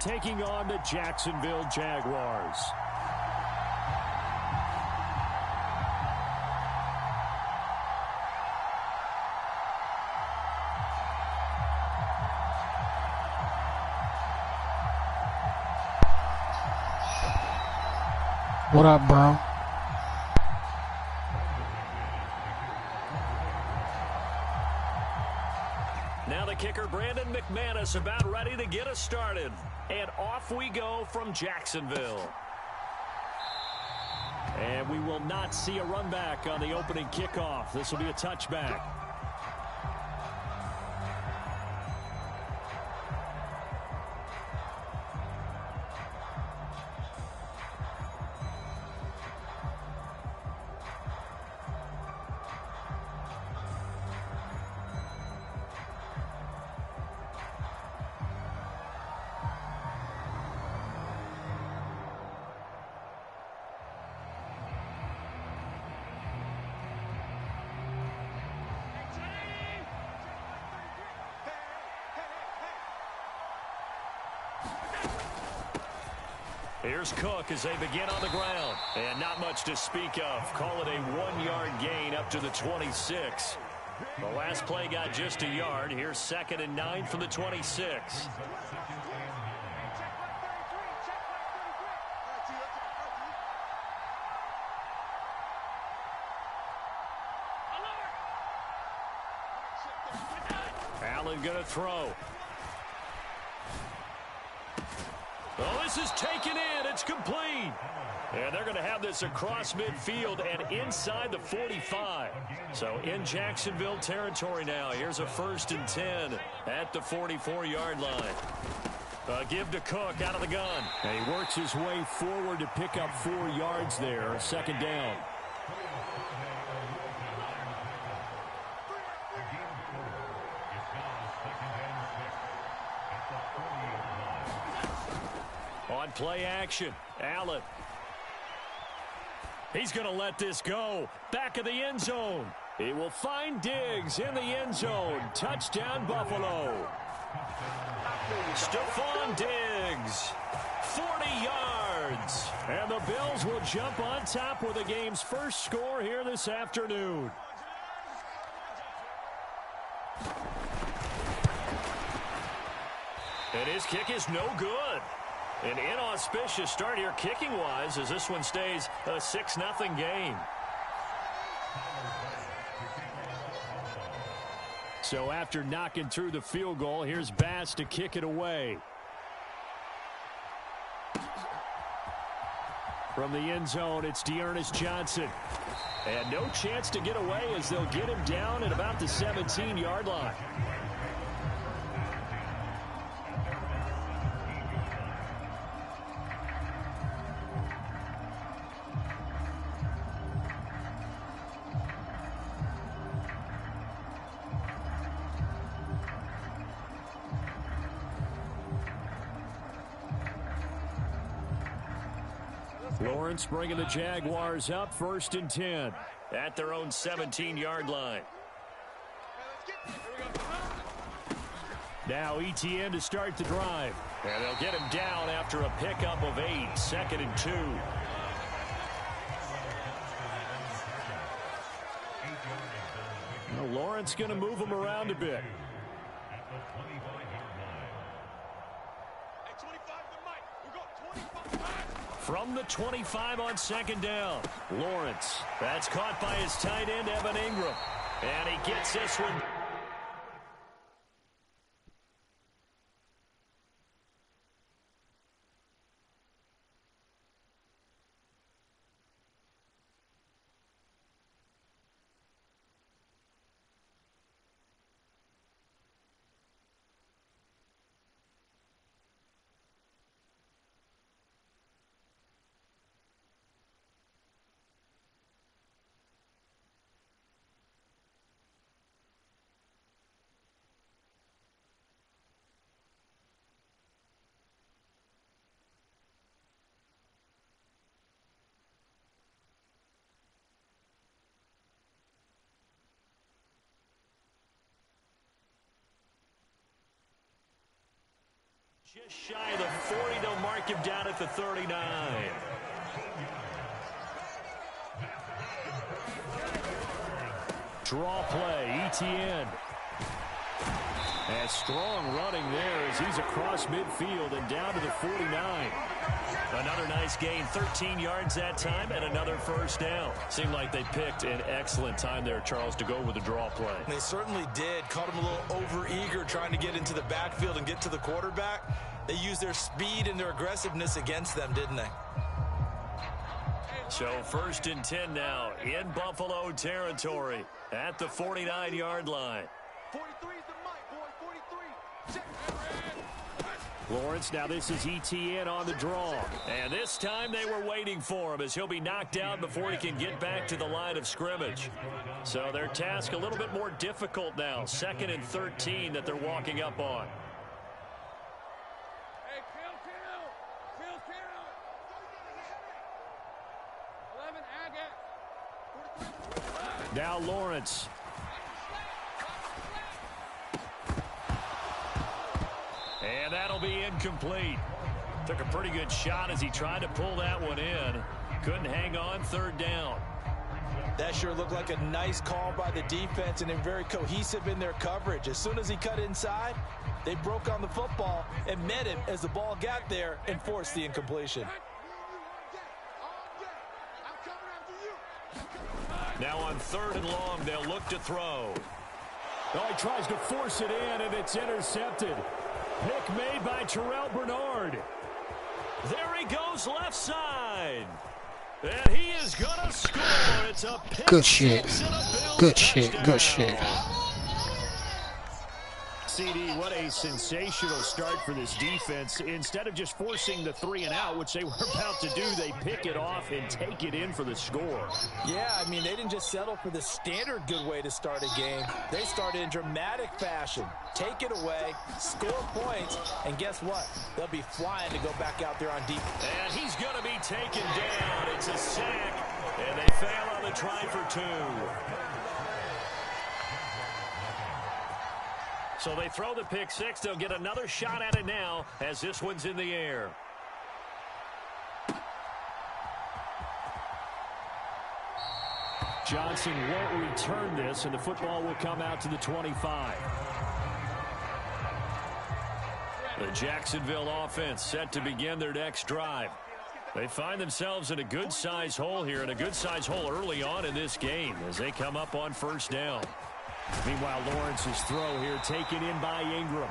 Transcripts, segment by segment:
taking on the Jacksonville Jaguars. What up, bro? Now the kicker, Brandon McManus, about ready to get us started. And off we go from Jacksonville. And we will not see a run back on the opening kickoff. This will be a touchback. Here's Cook as they begin on the ground. And not much to speak of. Call it a 1-yard gain up to the 26. The last play got just a yard. Here's 2nd and 9 from the 26. Allen going to throw. Oh, this is taken in. It's complete. And they're going to have this across midfield and inside the 45. So in Jacksonville territory now. Here's a 1st and 10 at the 44-yard line. Give to Cook out of the gun. And he works his way forward to pick up 4 yards there. 2nd down. On play action, Allen. He's going to let this go. Back of the end zone. He will find Diggs in the end zone. Touchdown, Buffalo. Stephon Diggs, 40 yards. And the Bills will jump on top with the game's first score here this afternoon. And his kick is no good. An inauspicious start here kicking-wise as this one stays a 6-0 game. So after knocking through the field goal, here's Bass to kick it away. From the end zone, it's D'Ernest Johnson. And no chance to get away as they'll get him down at about the 17-yard line. Lawrence bringing the Jaguars up 1st and 10 at their own 17-yard line. Now ETN to start the drive. And they'll get him down after a pickup of 8. 2nd and 2. Now Lawrence going to move him around a bit. From the 25 on 2nd down, Lawrence. That's caught by his tight end, Evan Ingram. And he gets this one. Just shy of the 40, they'll mark him down at the 39. Draw play, Etienne. And strong running there as he's across midfield and down to the 49. Another nice gain, 13 yards that time, and another first down. Seemed like they picked an excellent time there, Charles, to go with the draw play. They certainly did. Caught him a little over-eager trying to get into the backfield and get to the quarterback. They used their speed and their aggressiveness against them, didn't they? So 1st and 10 now in Buffalo territory at the 49-yard line. 43 is the mic, boy. 43. Check. Lawrence, now this is Etienne on the draw. And this time they were waiting for him as he'll be knocked down before he can get back to the line of scrimmage. So their task a little bit more difficult now. 2nd and 13 that they're walking up on. Hey, kill. 11 Agate. Now Lawrence. And that'll be incomplete. Took a pretty good shot as he tried to pull that one in. Couldn't hang on, 3rd down. That sure looked like a nice call by the defense, and they're very cohesive in their coverage. As soon as he cut inside, they broke on the football and met him as the ball got there and forced the incompletion. Now on 3rd and long, they'll look to throw. Oh, he tries to force it in, and it's intercepted. Pick made by Terrell Bernard. There he goes left side. And he is going to score. It's a pick. Good shit. Good shit. Good shit. CD, what a sensational start for this defense. Instead of just forcing the 3 and out, which they were about to do, they pick it off and take it in for the score. Yeah, I mean, they didn't just settle for the standard good way to start a game. They started in dramatic fashion. Take it away, score points, and guess what? They'll be flying to go back out there on deep. And he's going to be taken down. It's a sack, and they fail on the try for 2. So they throw the pick 6. They'll get another shot at it now as this one's in the air. Johnson won't return this, and the football will come out to the 25. The Jacksonville offense set to begin their next drive. They find themselves in a good-sized hole here, and a good-sized hole early on in this game as they come up on 1st down. Meanwhile, Lawrence's throw here taken in by Ingram.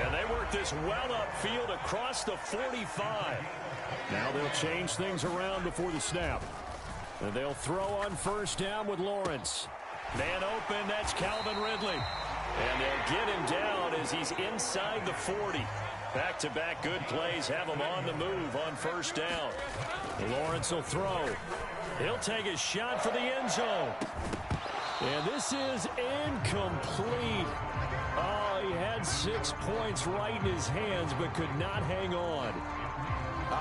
And they work this well upfield across the 45. Now they'll change things around before the snap. And they'll throw on 1st down with Lawrence. Man open, that's Calvin Ridley. And they'll get him down as he's inside the 40. Back-to-back good plays have him on the move on 1st down. Lawrence will throw. He'll take a shot for the end zone. And this is incomplete. Oh, he had 6 points right in his hands, but could not hang on.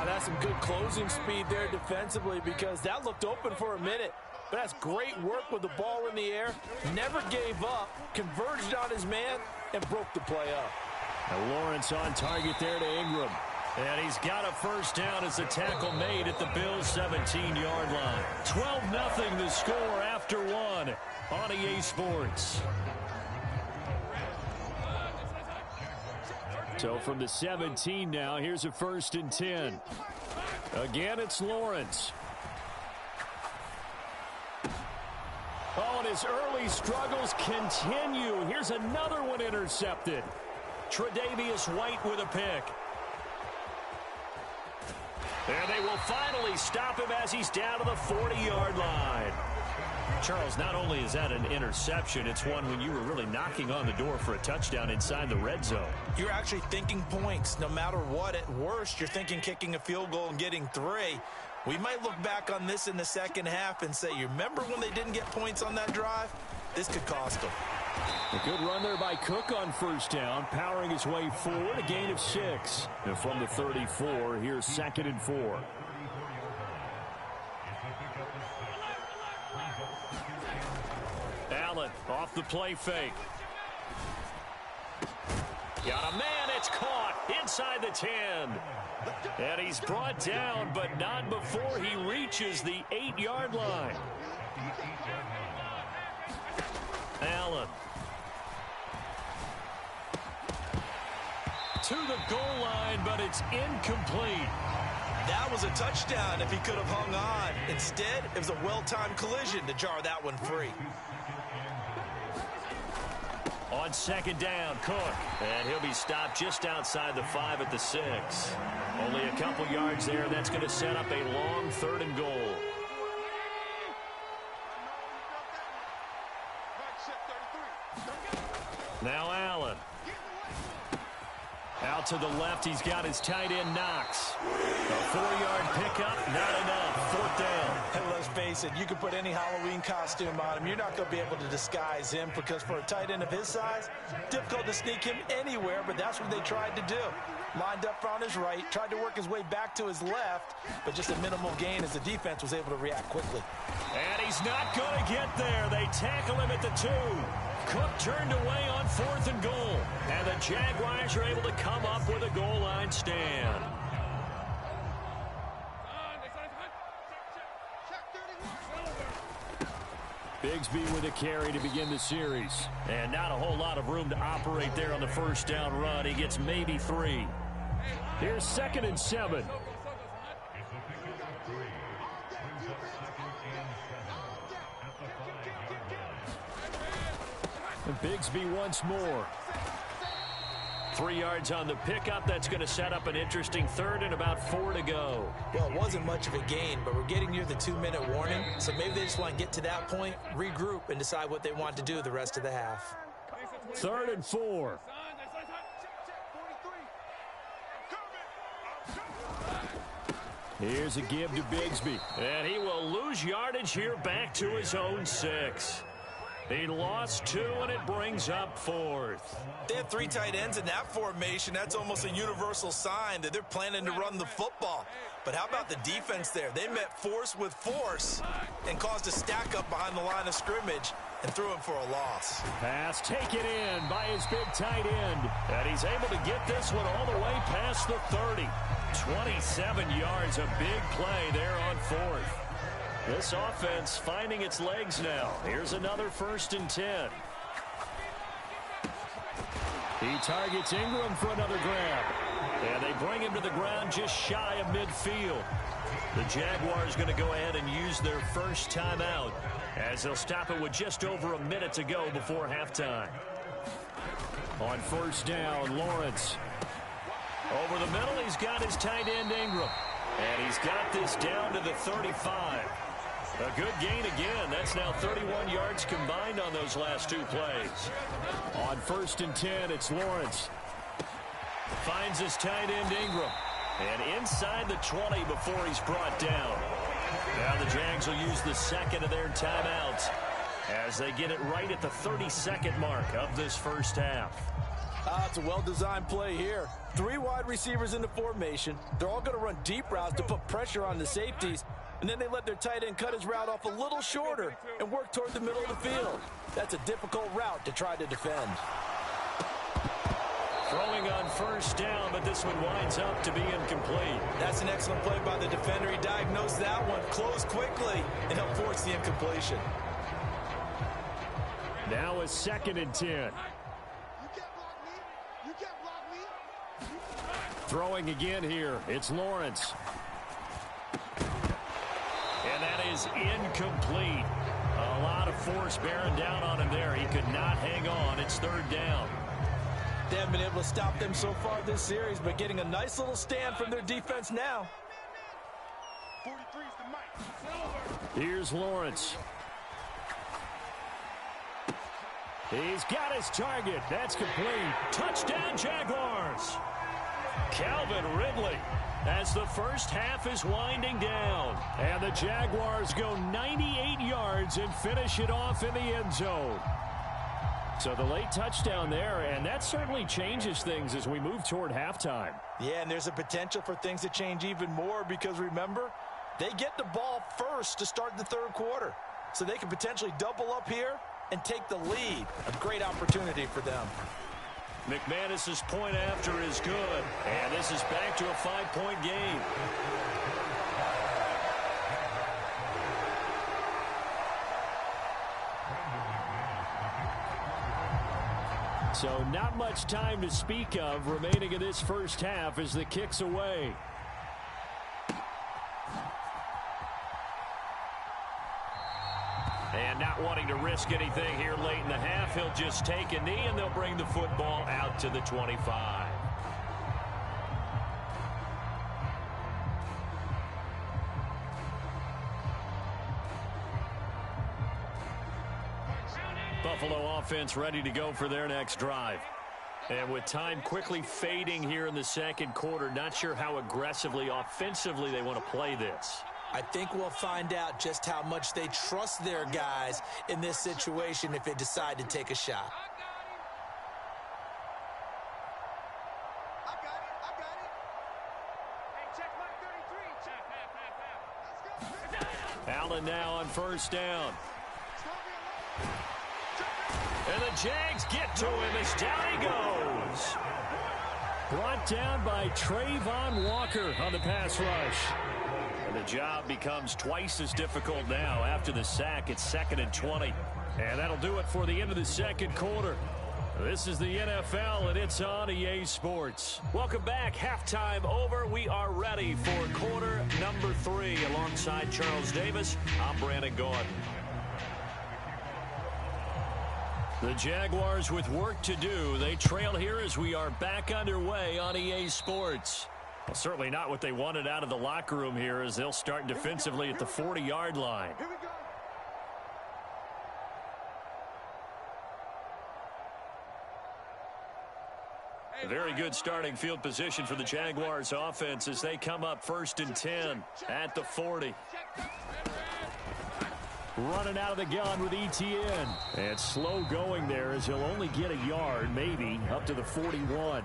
That's some good closing speed there defensively, because that looked open for a minute. But that's great work with the ball in the air. Never gave up, converged on his man, and broke the play up. Now Lawrence on target there to Ingram. And he's got a 1st down as the tackle made at the Bills' 17-yard line. 12-0 the score after 1 on EA Sports. So from the 17 now, here's a 1st and 10. Again, it's Lawrence. Oh, and his early struggles continue. Here's another one intercepted. Tre'Davious White with a pick. And they will finally stop him as he's down to the 40-yard line. Charles, not only is that an interception, it's one when you were really knocking on the door for a touchdown inside the red zone. You're actually thinking points no matter what. At worst, you're thinking kicking a field goal and getting 3. We might look back on this in the second half and say, you remember when they didn't get points on that drive? This could cost them. A good run there by Cook on 1st down, powering his way forward, a gain of 6. And from the 34, here's 2nd and 4. Allen off the play fake. Got a man it's caught inside the 10. And he's brought down, but not before he reaches the 8-yard line. Allen. To the goal line, but it's incomplete. That was a touchdown if he could have hung on. Instead, it was a well-timed collision to jar that one free. On second down, Cook. And he'll be stopped just outside the 5 at the 6. Only a couple yards there. That's going to set up a long 3rd and goal. Now Allen. Out to the left, he's got his tight end, Knox. A 4-yard pickup, not enough. 4th down. And let's face it, you can put any Halloween costume on him. You're not going to be able to disguise him because for a tight end of his size, difficult to sneak him anywhere, but that's what they tried to do. Lined up on his right, tried to work his way back to his left, but just a minimal gain as the defense was able to react quickly. And he's not going to get there. They tackle him at the 2. Cook turned away on 4th and goal. And the Jaguars are able to come up with a goal line stand. Bigsby with a carry to begin the series. And not a whole lot of room to operate there on the first down run. He gets maybe 3. Here's 2nd and 7. And Bigsby once more. 3 yards on the pickup. That's going to set up an interesting 3rd and about 4 to go. Well, it wasn't much of a gain, but we're getting near the 2-minute warning. So maybe they just want to get to that point, regroup, and decide what they want to do the rest of the half. 3rd and 4. Here's a give to Bigsby. And he will lose yardage here back to his own 6. He lost 2, and it brings up 4th. They have 3 tight ends in that formation. That's almost a universal sign that they're planning to run the football. But how about the defense there? They met force with force and caused a stack up behind the line of scrimmage and threw him for a loss. Pass taken in by his big tight end. And he's able to get this one all the way past the 30. 27 yards, a big play there on 4th. This offense finding its legs now. Here's another 1st and 10. He targets Ingram for another grab. And they bring him to the ground just shy of midfield. The Jaguars going to go ahead and use their first timeout as they'll stop it with just over a minute to go before halftime. On 1st down, Lawrence. Over the middle, he's got his tight end, Ingram. And he's got this down to the 35. A good gain again. That's now 31 yards combined on those last 2 plays. On 1st and 10, it's Lawrence. Finds his tight end, Ingram. And inside the 20 before he's brought down. Now the Jags will use the 2nd of their timeouts as they get it right at the 32nd mark of this first half. It's a well-designed play here. 3 wide receivers in the formation. They're all going to run deep routes to put pressure on the safeties. And then they let their tight end cut his route off a little shorter and work toward the middle of the field. That's a difficult route to try to defend. Throwing on 1st down, but this one winds up to be incomplete. That's an excellent play by the defender. He diagnosed that one, closed quickly, and helped force the incompletion. Now a 2nd and 10. Throwing again here. It's Lawrence. And that is incomplete. A lot of force bearing down on him there. He could not hang on. It's 3rd down. They haven't been able to stop them so far this series, but getting a nice little stand from their defense now. 43 is the mic. Here's Lawrence. He's got his target. That's complete. Touchdown, Jaguars. Calvin Ridley as the first half is winding down. And the Jaguars go 98 yards and finish it off in the end zone. So the late touchdown there, and that certainly changes things as we move toward halftime. Yeah, and there's a potential for things to change even more because, remember, they get the ball first to start the 3rd quarter. So they can potentially double up here and take the lead. A great opportunity for them. McManus's point after is good. And this is back to a 5-point game. So not much time to speak of remaining in this first half as the kick's away. And not wanting to risk anything here late in the half, he'll just take a knee and they'll bring the football out to the 25. Buffalo offense ready to go for their next drive. And with time quickly fading here in the second quarter, not sure how aggressively, offensively they want to play this. I think we'll find out just how much they trust their guys in this situation if they decide to take a shot. I got it. Hey, check my 33. Check. Allen now on first down. And the Jags get to him as down he goes. Brought down by Trayvon Walker on the pass rush. And the job becomes twice as difficult now after the sack. It's 2nd and 20. And that'll do it for the end of the second quarter. This is the NFL, and it's on EA Sports. Welcome back. Halftime over. We are ready for quarter number 3. Alongside Charles Davis, I'm Brandon Gaudin. The Jaguars with work to do. They trail here as we are back underway on EA Sports. Well, certainly not what they wanted out of the locker room here as they'll start defensively at the 40-yard line. Here we go. Very good starting field position for the Jaguars offense as they come up 1st and 10 at the 40. Running out of the gun with Etienne. And slow going there as he'll only get a yard, maybe, up to the 41.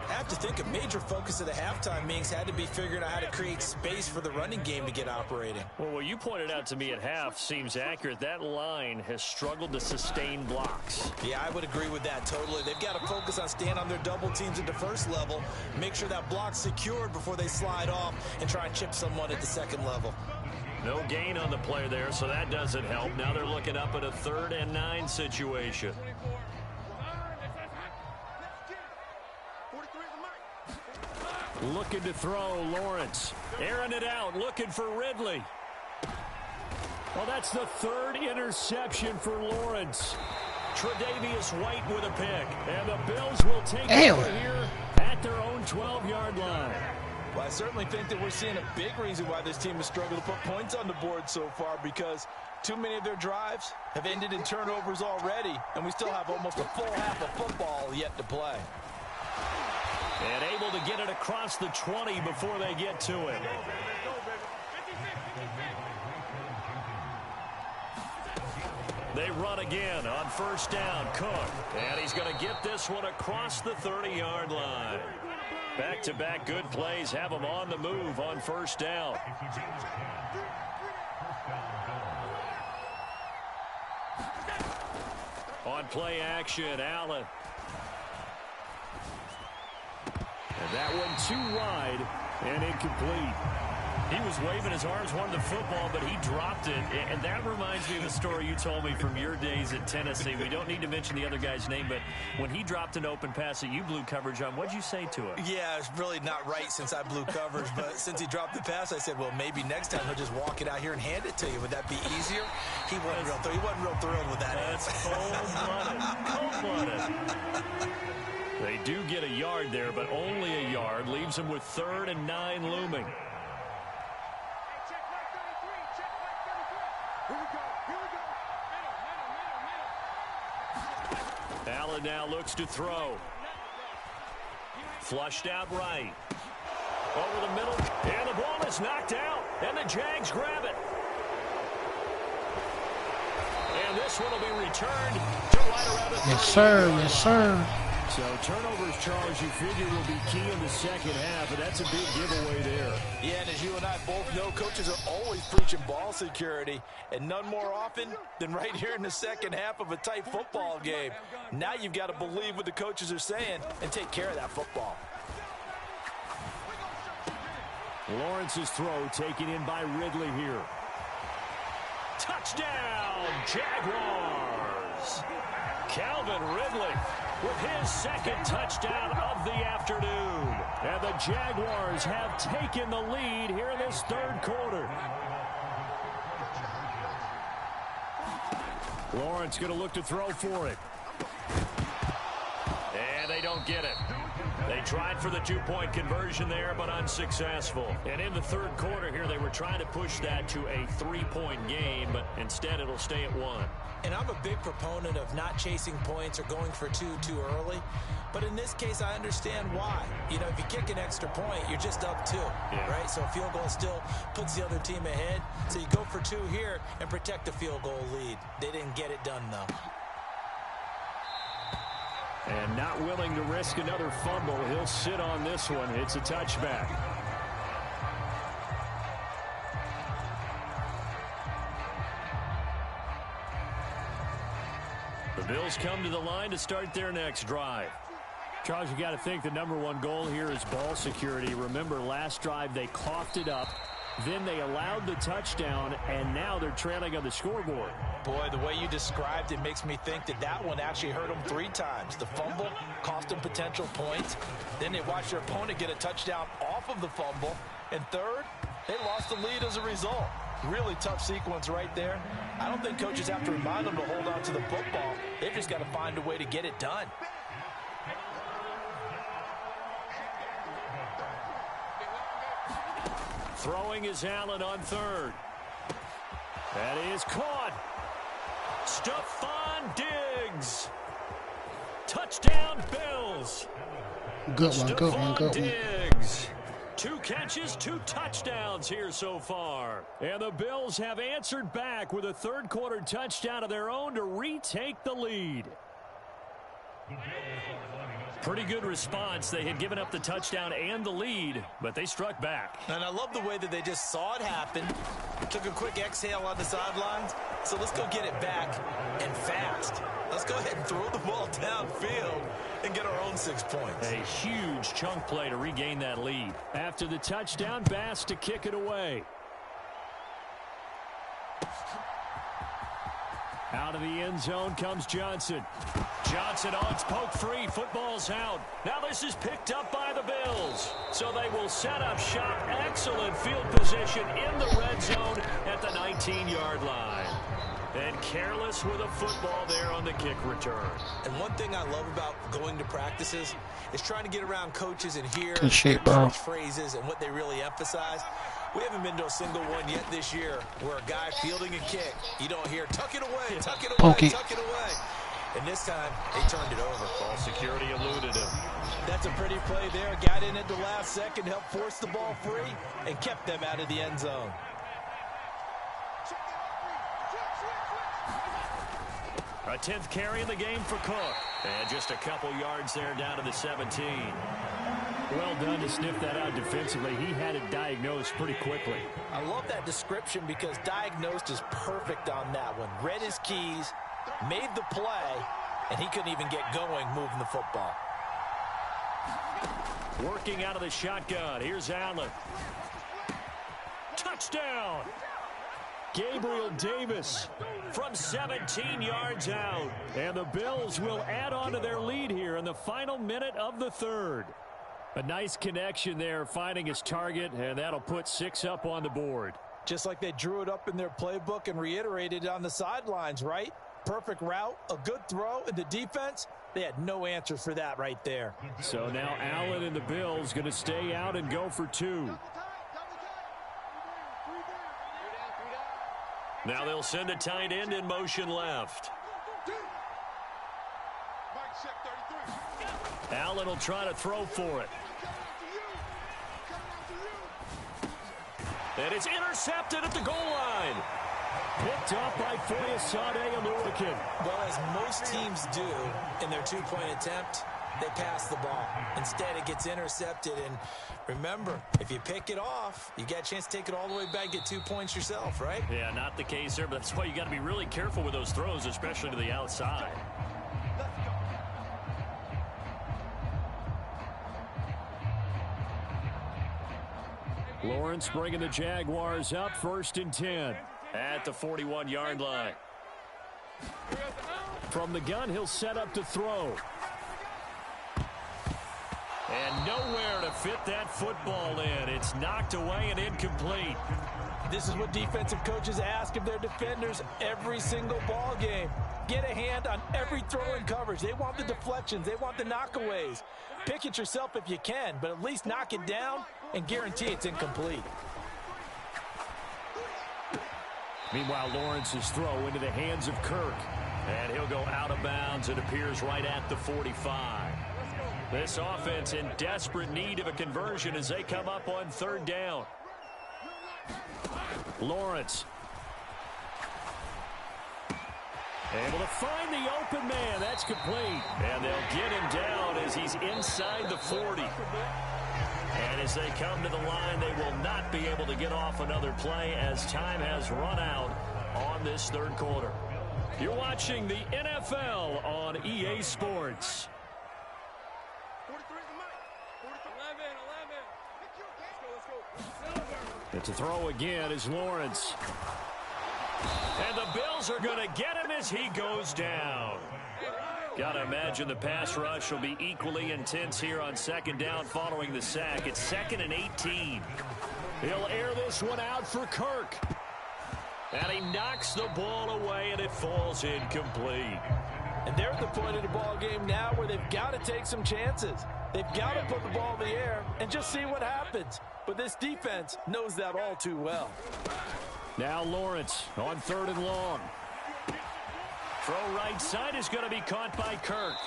I have to think a major focus of the halftime meetings had to be figuring out how to create space for the running game to get operating. Well, what you pointed out to me at half seems accurate. That line has struggled to sustain blocks. Yeah, I would agree with that totally. They've got to focus on staying on their double teams at the first level, make sure that block's secured before they slide off and try and chip someone at the second level. No gain on the play there, so that doesn't help. Now they're looking up at a 3rd and 9 situation. Looking to throw, Lawrence. Airing it out, looking for Ridley. Well, that's the 3rd interception for Lawrence. Tre'Davious White with a pick. And the Bills will take over here at their own 12-yard line. Well, I certainly think that we're seeing a big reason why this team has struggled to put points on the board so far, because too many of their drives have ended in turnovers already, and we still have almost a full half of football yet to play. And able to get it across the 20 before they get to it. They run again on first down. Cook. And he's going to get this one across the 30-yard line. Back-to-back good plays have them on the move on first down. On play action, Allen. And that one too wide and incomplete. He was waving his arms, wanted the football, but he dropped it. And that reminds me of the story you told me from your days at Tennessee. We don't need to mention the other guy's name, but when he dropped an open pass that you blew coverage on, what'd you say to him? Yeah, it's really not right since I blew coverage, but since he dropped the pass, I said, well, maybe next time he'll just walk it out here and hand it to you. Would that be easier? He wasn't real thrilled with that. That's cold-blooded. They do get a yard there, but only a yard. Leaves them with 3rd and 9 looming. Allen now looks to throw. Flushed out right. Over the middle. And the ball is knocked out. And the Jags grab it. And this one will be returned to right around the 30. Yes, sir. Yes, sir. So turnovers, Charles, you figure will be key in the second half, and that's a big giveaway there. Yeah, and as you and I both know, coaches are always preaching ball security, and none more often than right here in the second half of a tight football game. Now you've got to believe what the coaches are saying and take care of that football. Lawrence's throw taken in by Ridley here. Touchdown, Jaguars! Calvin Ridley with his second touchdown of the afternoon. And the Jaguars have taken the lead here in this third quarter. Lawrence going to look to throw for it. And they don't get it. They tried for the two-point conversion there, but unsuccessful. And in the third quarter here, they were trying to push that to a three-point game, but instead it'll stay at one. And I'm a big proponent of not chasing points or going for two too early. But in this case, I understand why. You know, if you kick an extra point, you're just up two, right? So a field goal still puts the other team ahead. So you go for two here and protect the field goal lead. They didn't get it done, though. And not willing to risk another fumble. He'll sit on this one. It's a touchback. The Bills come to the line to start their next drive. Charles, you got to think the #1 goal here is ball security. Remember, last drive they coughed it up. Then they allowed the touchdown, and now they're trailing on the scoreboard. Boy, the way you described it makes me think that one actually hurt them 3 times. The fumble cost them potential points. Then they watched their opponent get a touchdown off of the fumble. And third, they lost the lead as a result. Really tough sequence right there. I don't think coaches have to remind them to hold on to the football. They've just got to find a way to get it done. Throwing is Allen on third. That is caught. Stephon Diggs. Touchdown, Bills. Good one, good one, good one. Diggs. 2 catches, 2 touchdowns here so far. And the Bills have answered back with a third quarter touchdown of their own to retake the lead. Pretty good response. They had given up the touchdown and the lead, but they struck back. And I love the way that they just saw it happen, took a quick exhale on the sidelines. So let's go get it back, and fast. Let's go ahead and throw the ball downfield and get our own 6 points. A huge chunk play to regain that lead. After the touchdown, Bass to kick it away. Out of the end zone comes Johnson. Johnson on poke free. Football's out. Now this is picked up by the Bills. So they will set up shop. Excellent field position in the red zone at the 19-yard line. And careless with a football there on the kick return. And one thing I love about going to practices is trying to get around coaches and hear Good shit, bro. phrases and what they really emphasize. We haven't been to a single one yet this year where a guy fielding a kick, you don't hear, tuck it away, tuck it away, tuck it away. And this time, they turned it over. Ball security eluded him. That's a pretty play there. Got in at the last second, helped force the ball free, and kept them out of the end zone. A 10th carry in the game for Cook. And just a couple yards there down to the 17. Well done to sniff that out defensively. He had it diagnosed pretty quickly. I love that description because diagnosed is perfect on that one. Read his keys, made the play, and he couldn't even get going moving the football. Working out of the shotgun. Here's Allen. Touchdown! Gabriel Davis from 17 yards out. And the Bills will add on to their lead here in the final minute of the third. A nice connection there, finding his target, and that'll put 6 up on the board. Just like they drew it up in their playbook and reiterated it on the sidelines, right? Perfect route, a good throw, and the defense, they had no answer for that right there. So now Allen and the Bills going to stay out and go for 2. Now they'll send a tight end in motion left. Allen will try to throw for it. And it's intercepted at the goal line. Picked up by Foyesade Oluokun. Well, as most teams do in their 2-point attempt, they pass the ball. Instead, it gets intercepted. And remember, if you pick it off, you got a chance to take it all the way back, get 2 points yourself, right? Yeah, not the case there, but that's why you got to be really careful with those throws, especially to the outside. Lawrence bringing the Jaguars up, 1st and 10 at the 41-yard line. From the gun, he'll set up to throw. And nowhere to fit that football in. It's knocked away and incomplete. This is what defensive coaches ask of their defenders every single ball game. Get a hand on every throw in coverage. They want the deflections. They want the knockaways. Pick it yourself if you can, but at least knock it down and guarantee it's incomplete. Meanwhile, Lawrence's throw into the hands of Kirk. And he'll go out of bounds. It appears right at the 45. This offense in desperate need of a conversion as they come up on 3rd down. Lawrence. Able to find the open man. That's complete. And they'll get him down as he's inside the 40. And as they come to the line, they will not be able to get off another play as time has run out on this 3rd quarter. You're watching the NFL on EA Sports. It's a throw again as Lawrence. And the Bills are going to get him as he goes down. Got to imagine the pass rush will be equally intense here on 2nd down following the sack. It's 2nd and 18. He'll air this one out for Kirk. And he knocks the ball away, and it falls incomplete. And they're at the point of the ball game now where they've got to take some chances. They've got to put the ball in the air and just see what happens. But this defense knows that all too well. Now Lawrence on 3rd and long. Throw right side is going to be caught by Kirk.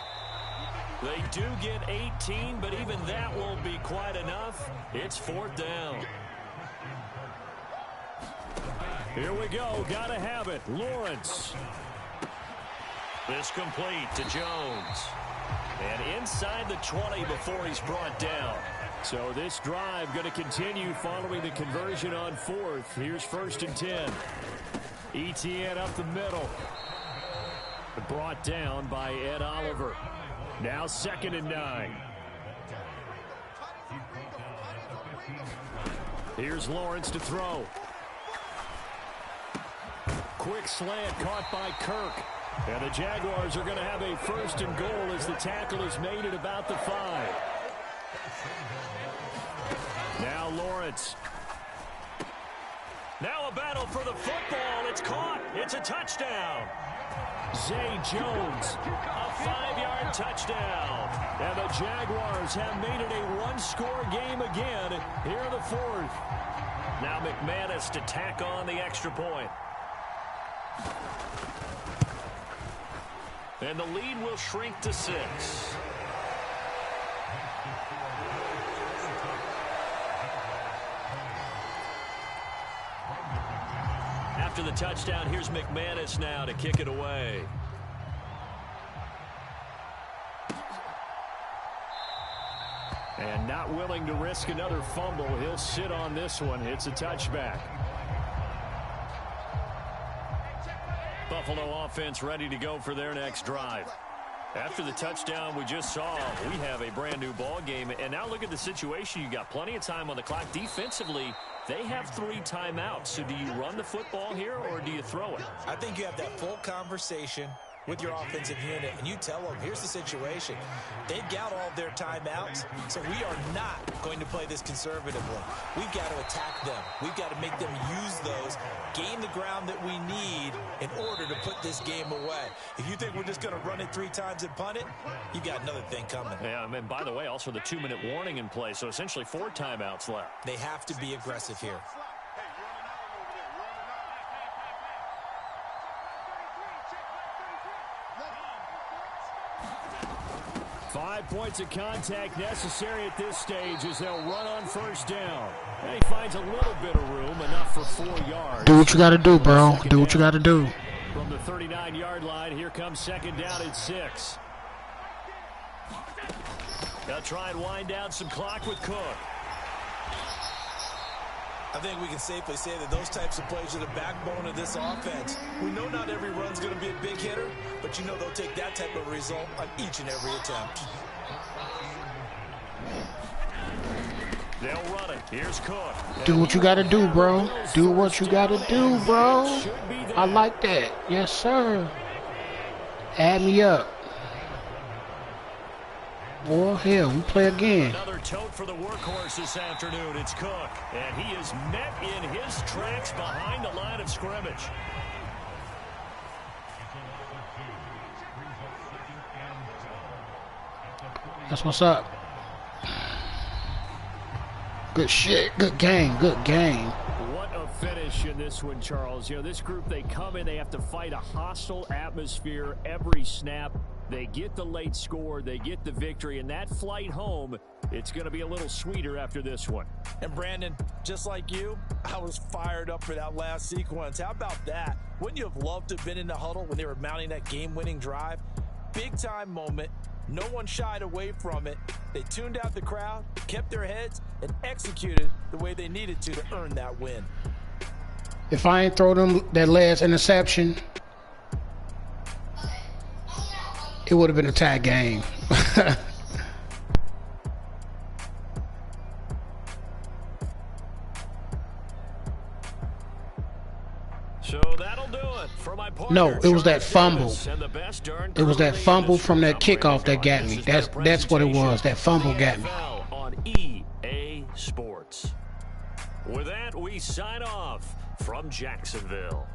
They do get 18, but even that won't be quite enough. It's 4th down. Here we go. Got to have it. Lawrence. This complete to Jones. And inside the 20 before he's brought down. So this drive going to continue following the conversion on 4th. Here's 1st and 10. Etienne up the middle. Brought down by Ed Oliver. Now 2nd and 9. Here's Lawrence to throw. Quick slant caught by Kirk. And the Jaguars are going to have a 1st and goal as the tackle is made at about the 5. Now Lawrence. Now a battle for the football. It's caught. It's a touchdown. Zay Jones, a 5-yard touchdown. And the Jaguars have made it a one-score game again here in the 4th. Now McManus to tack on the extra point. And the lead will shrink to 6. After the touchdown, here's McManus now to kick it away. And not willing to risk another fumble. He'll sit on this one. It's a touchback. Buffalo offense ready to go for their next drive. After the touchdown we just saw, we have a brand new ball game. And now look at the situation. You got plenty of time on the clock. Defensively, they have 3 timeouts. So do you run the football here or do you throw it? I think you have that full conversation with your offensive unit, and you tell them, here's the situation. They've got all their timeouts, so we are not going to play this conservatively. We've got to attack them. We've got to make them use those, gain the ground that we need in order to put this game away. If you think we're just going to run it 3 times and punt it, you got another thing coming. Yeah, and by the way, also the 2-minute warning in play, so essentially 4 timeouts left. They have to be aggressive here. 5 points of contact necessary at this stage as they'll run on 1st down. And he finds a little bit of room, enough for 4 yards. Do what you got to do, bro. Do what you got to do. From the 39-yard line, here comes 2nd down and 6. They'll try and wind down some clock with Cook. I think we can safely say that those types of plays are the backbone of this offense. We know not every run's going to be a big hitter, but you know they'll take that type of result on each and every attempt. They'll run it. Here's Cook. Do what you gotta do, bro. Do what you gotta do, bro. I like that. Yes, sir. Add me up. Boy, hell, we play again. Another tote for the workhorse this afternoon. It's Cook. And he is met in his tracks behind the line of scrimmage. That's what's up. Good shit. Good game. Good game. What a finish in this one, Charles. You know, this group, they come in, they have to fight a hostile atmosphere every snap. They get the late score, they get the victory, and that flight home, it's going to be a little sweeter after this one. And Brandon, just like you, I was fired up for that last sequence. How about that? Wouldn't you have loved to have been in the huddle when they were mounting that game-winning drive? Big-time moment. No one shied away from it. They tuned out the crowd, kept their heads, and executed the way they needed to earn that win. If I ain't throw them that last interception, it would have been a tie game. So that'll do it for my partner. No, it was that fumble. And the best darn It was that crew fumble in from that this kickoff that got me. This is That's what it was. That fumble got me. NFL on EA Sports. With that, we sign off from Jacksonville.